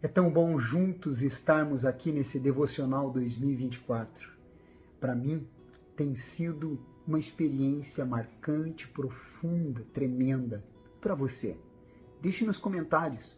É tão bom juntos estarmos aqui nesse Devocional 2024. Para mim, tem sido uma experiência marcante, profunda, tremenda. Para você, deixe nos comentários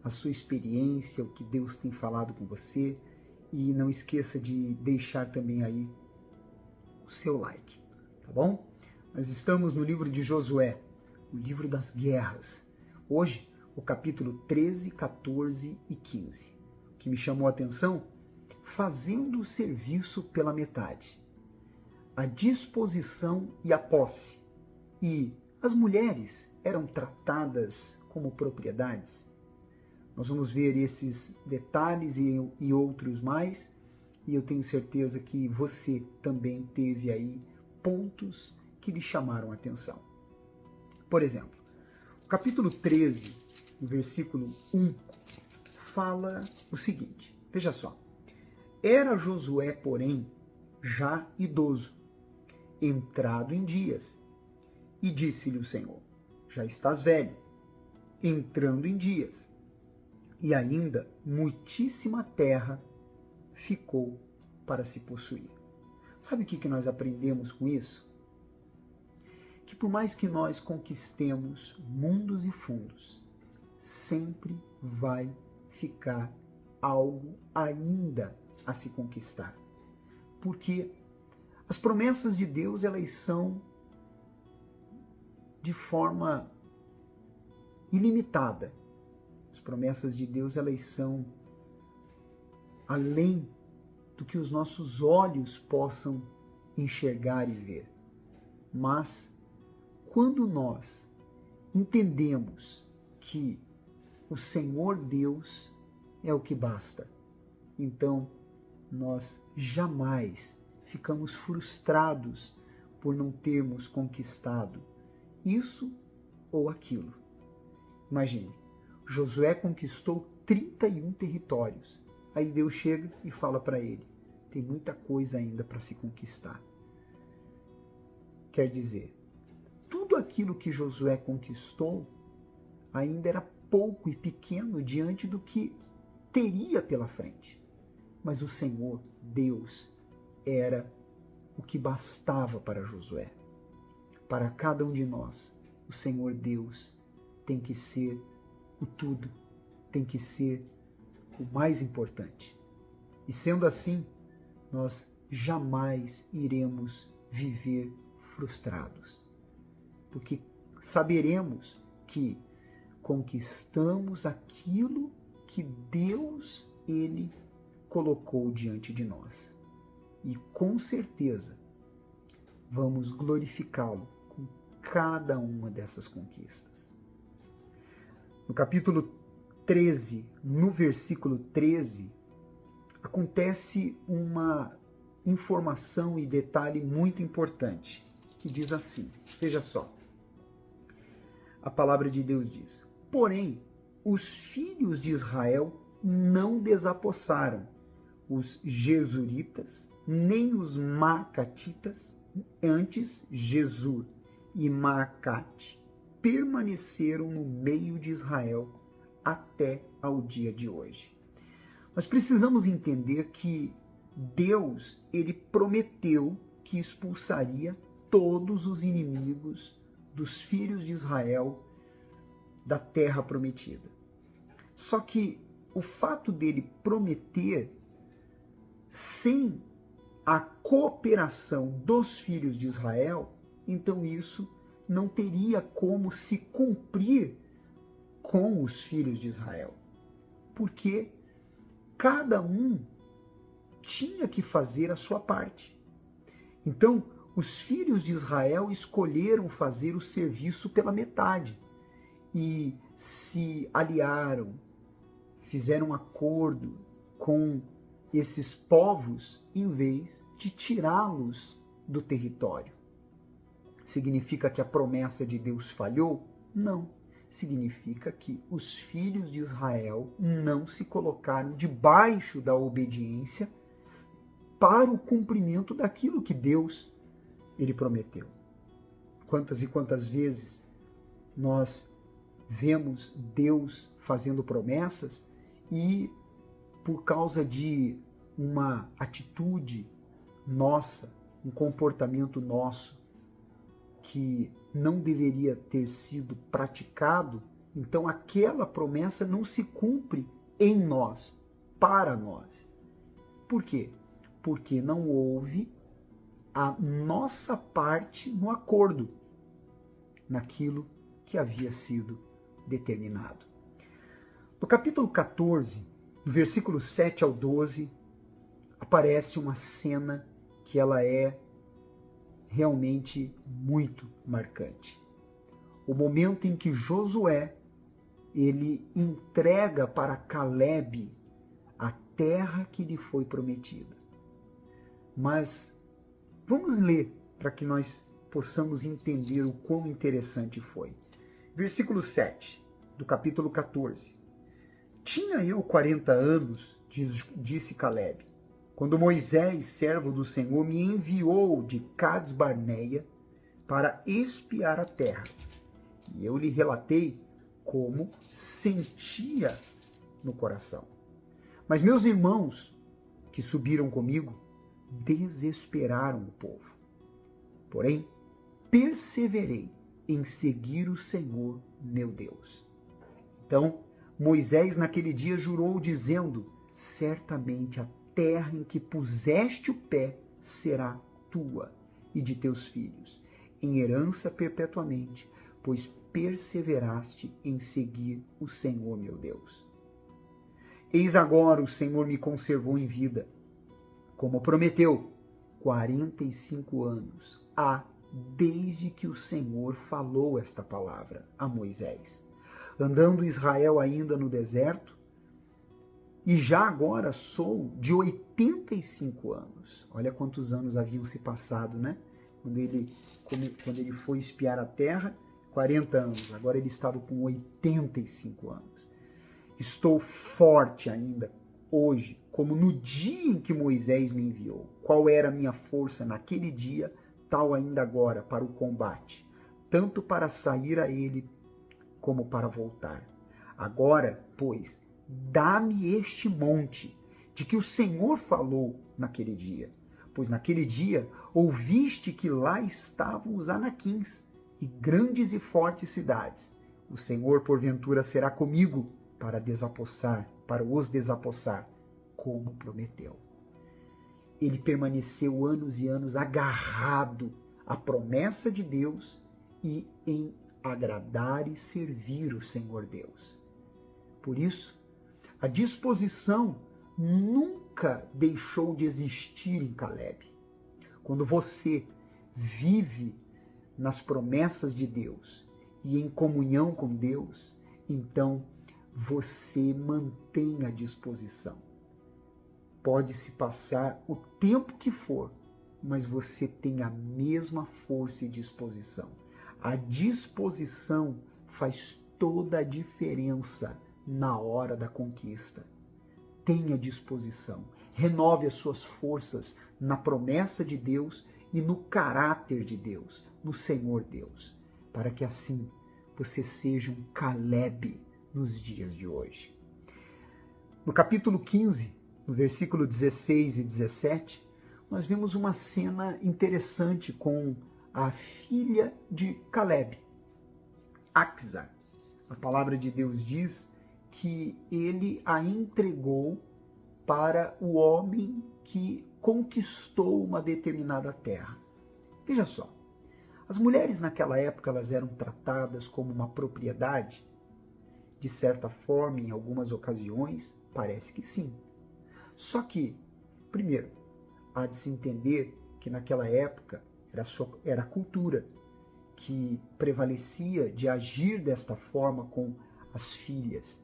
a sua experiência, o que Deus tem falado com você e não esqueça de deixar também aí o seu like, tá bom? Nós estamos no livro de Josué, o livro das guerras. Hoje, o capítulo 13, 14 e 15. O que me chamou a atenção? Fazendo o serviço pela metade. A disposição e a posse. E as mulheres eram tratadas como propriedades. Nós vamos ver esses detalhes e outros mais, e eu tenho certeza que você também teve aí pontos que lhe chamaram a atenção. Por exemplo, o capítulo 13, no versículo 1, fala o seguinte, veja só. Era Josué, porém, já idoso, entrado em dias, e disse-lhe o Senhor, já estás velho, entrando em dias, e ainda muitíssima terra ficou para se possuir. Sabe o que nós aprendemos com isso? Que por mais que nós conquistemos mundos e fundos, sempre vai ficar algo ainda a se conquistar. Porque as promessas de Deus, elas são de forma ilimitada. As promessas de Deus, elas são além do que os nossos olhos possam enxergar e ver. Mas quando nós entendemos que o Senhor Deus é o que basta, então nós jamais ficamos frustrados por não termos conquistado isso ou aquilo. Imagine, Josué conquistou 31 territórios. Aí Deus chega e fala para ele, tem muita coisa ainda para se conquistar. Quer dizer, tudo aquilo que Josué conquistou ainda era pouco e pequeno diante do que teria pela frente. Mas o Senhor, Deus, era o que bastava para Josué. Para cada um de nós, o Senhor Deus tem que ser o tudo, tem que ser o mais importante. E sendo assim, nós jamais iremos viver frustrados. Porque saberemos que conquistamos aquilo que Deus, Ele colocou diante de nós. E com certeza vamos glorificá-lo com cada uma dessas conquistas. No capítulo 13, no versículo 13, acontece uma informação e detalhe muito importante, que diz assim, veja só. A palavra de Deus diz, porém, os filhos de Israel não desapossaram os Jesuritas, nem os Macatitas, antes Jesur e Macate permaneceram no meio de Israel até ao dia de hoje. Nós precisamos entender que Deus, ele prometeu que expulsaria todos os inimigos dos filhos de Israel da terra prometida. Só que o fato dele prometer sem a cooperação dos filhos de Israel, então isso não teria como se cumprir com os filhos de Israel. Porque cada um tinha que fazer a sua parte. Então, os filhos de Israel escolheram fazer o serviço pela metade e se aliaram, fizeram um acordo com esses povos em vez de tirá-los do território. Significa que a promessa de Deus falhou? Não. Significa que os filhos de Israel não se colocaram debaixo da obediência para o cumprimento daquilo que Deus ele prometeu. Quantas e quantas vezes nós vemos Deus fazendo promessas e por causa de uma atitude nossa, um comportamento nosso que não deveria ter sido praticado, então aquela promessa não se cumpre em nós, para nós. Por quê? Porque não houve a nossa parte no acordo, naquilo que havia sido determinado. No capítulo 14, do versículo 7 ao 12, aparece uma cena que ela é realmente muito marcante. O momento em que Josué, ele entrega para Calebe a terra que lhe foi prometida. Mas vamos ler para que nós possamos entender o quão interessante foi. Versículo 7 do capítulo 14. Tinha eu 40 anos, disse Calebe, quando Moisés, servo do Senhor, me enviou de Cades Barneia para espiar a terra. E eu lhe relatei como sentia no coração. Mas meus irmãos, que subiram comigo, desesperaram o povo. Porém, perseverei em seguir o Senhor, meu Deus. Então, Moisés naquele dia jurou, dizendo, certamente a terra em que puseste o pé será tua e de teus filhos, em herança perpetuamente, pois perseveraste em seguir o Senhor, meu Deus. Eis agora o Senhor me conservou em vida, como prometeu, 45 anos há desde que o Senhor falou esta palavra a Moisés, andando Israel ainda no deserto, e já agora sou de 85 anos. Olha quantos anos haviam se passado, né? Quando ele foi espiar a terra, 40 anos. Agora ele estava com 85 anos. Estou forte ainda hoje, como no dia em que Moisés me enviou. Qual era a minha força naquele dia, tal ainda agora para o combate, tanto para sair a ele como para voltar. Agora, pois, dá-me este monte de que o Senhor falou naquele dia. Pois naquele dia ouviste que lá estavam os anaquins e grandes e fortes cidades. O Senhor, porventura, será comigo para os desapossar, como prometeu. Ele permaneceu anos e anos agarrado à promessa de Deus e em agradar e servir o Senhor Deus. Por isso, a disposição nunca deixou de existir em Calebe. Quando você vive nas promessas de Deus e em comunhão com Deus, então você mantém a disposição. Pode-se passar o tempo que for, mas você tem a mesma força e disposição. A disposição faz toda a diferença na hora da conquista. Tenha disposição, renove as suas forças na promessa de Deus e no caráter de Deus, no Senhor Deus, para que assim você seja um Calebe nos dias de hoje. No capítulo 15, no versículo 16 e 17, nós vemos uma cena interessante com a filha de Calebe, Axa. A palavra de Deus diz que ele a entregou para o homem que conquistou uma determinada terra. Veja só, as mulheres naquela época elas eram tratadas como uma propriedade? De certa forma, em algumas ocasiões, parece que sim. Só que, primeiro, há de se entender que naquela época era a cultura que prevalecia de agir desta forma com as filhas,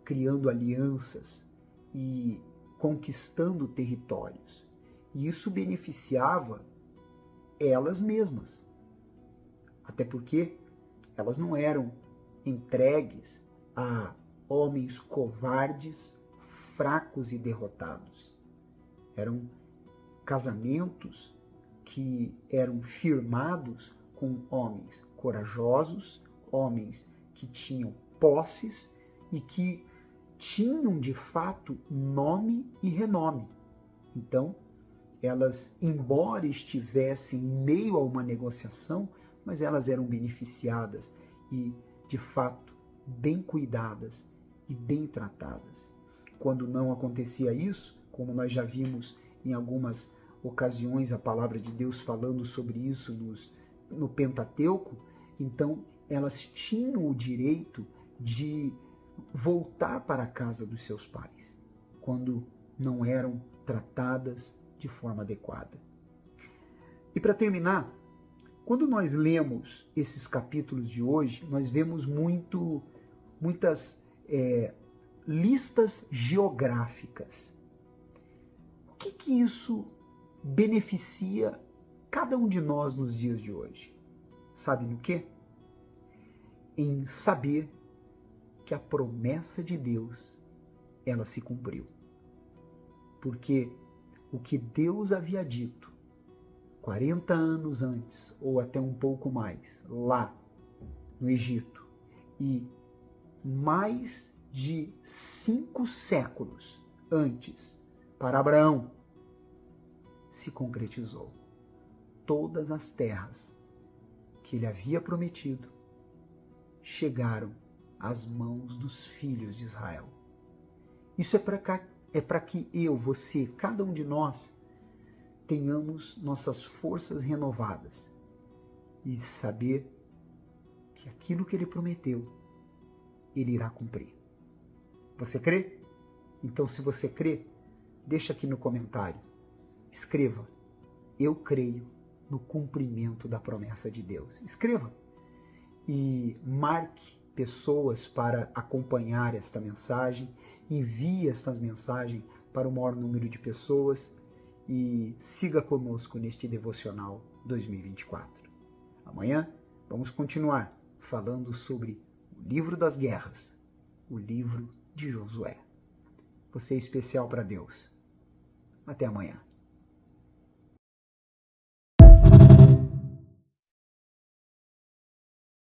criando alianças e conquistando territórios. E isso beneficiava elas mesmas. Até porque elas não eram entregues a homens covardes, fracos e derrotados. Eram casamentos que eram firmados com homens corajosos, homens que tinham posses e que tinham de fato nome e renome. Então, elas, embora estivessem em meio a uma negociação, mas elas eram beneficiadas e, de fato, bem cuidadas e bem tratadas. Quando não acontecia isso, como nós já vimos em algumas ocasiões a palavra de Deus falando sobre isso no Pentateuco, então elas tinham o direito de voltar para a casa dos seus pais, quando não eram tratadas de forma adequada. E para terminar, quando nós lemos esses capítulos de hoje, nós vemos muitas listas geográficas. O que isso beneficia cada um de nós nos dias de hoje? Sabe no quê? Em saber que a promessa de Deus, ela se cumpriu. Porque o que Deus havia dito 40 anos antes, ou até um pouco mais, lá no Egito, e mais de 5 séculos antes, para Abraão, se concretizou. Todas as terras que ele havia prometido chegaram às mãos dos filhos de Israel. Isso é para que eu, você, cada um de nós, tenhamos nossas forças renovadas e saber que aquilo que ele prometeu, ele irá cumprir. Você crê? Então, se você crê, deixa aqui no comentário. Escreva: eu creio no cumprimento da promessa de Deus. Escreva e marque pessoas para acompanhar esta mensagem. Envie esta mensagem para o maior número de pessoas e siga conosco neste Devocional 2024. Amanhã vamos continuar falando sobre o livro das guerras, o livro de Josué. Você é especial para Deus. Até amanhã.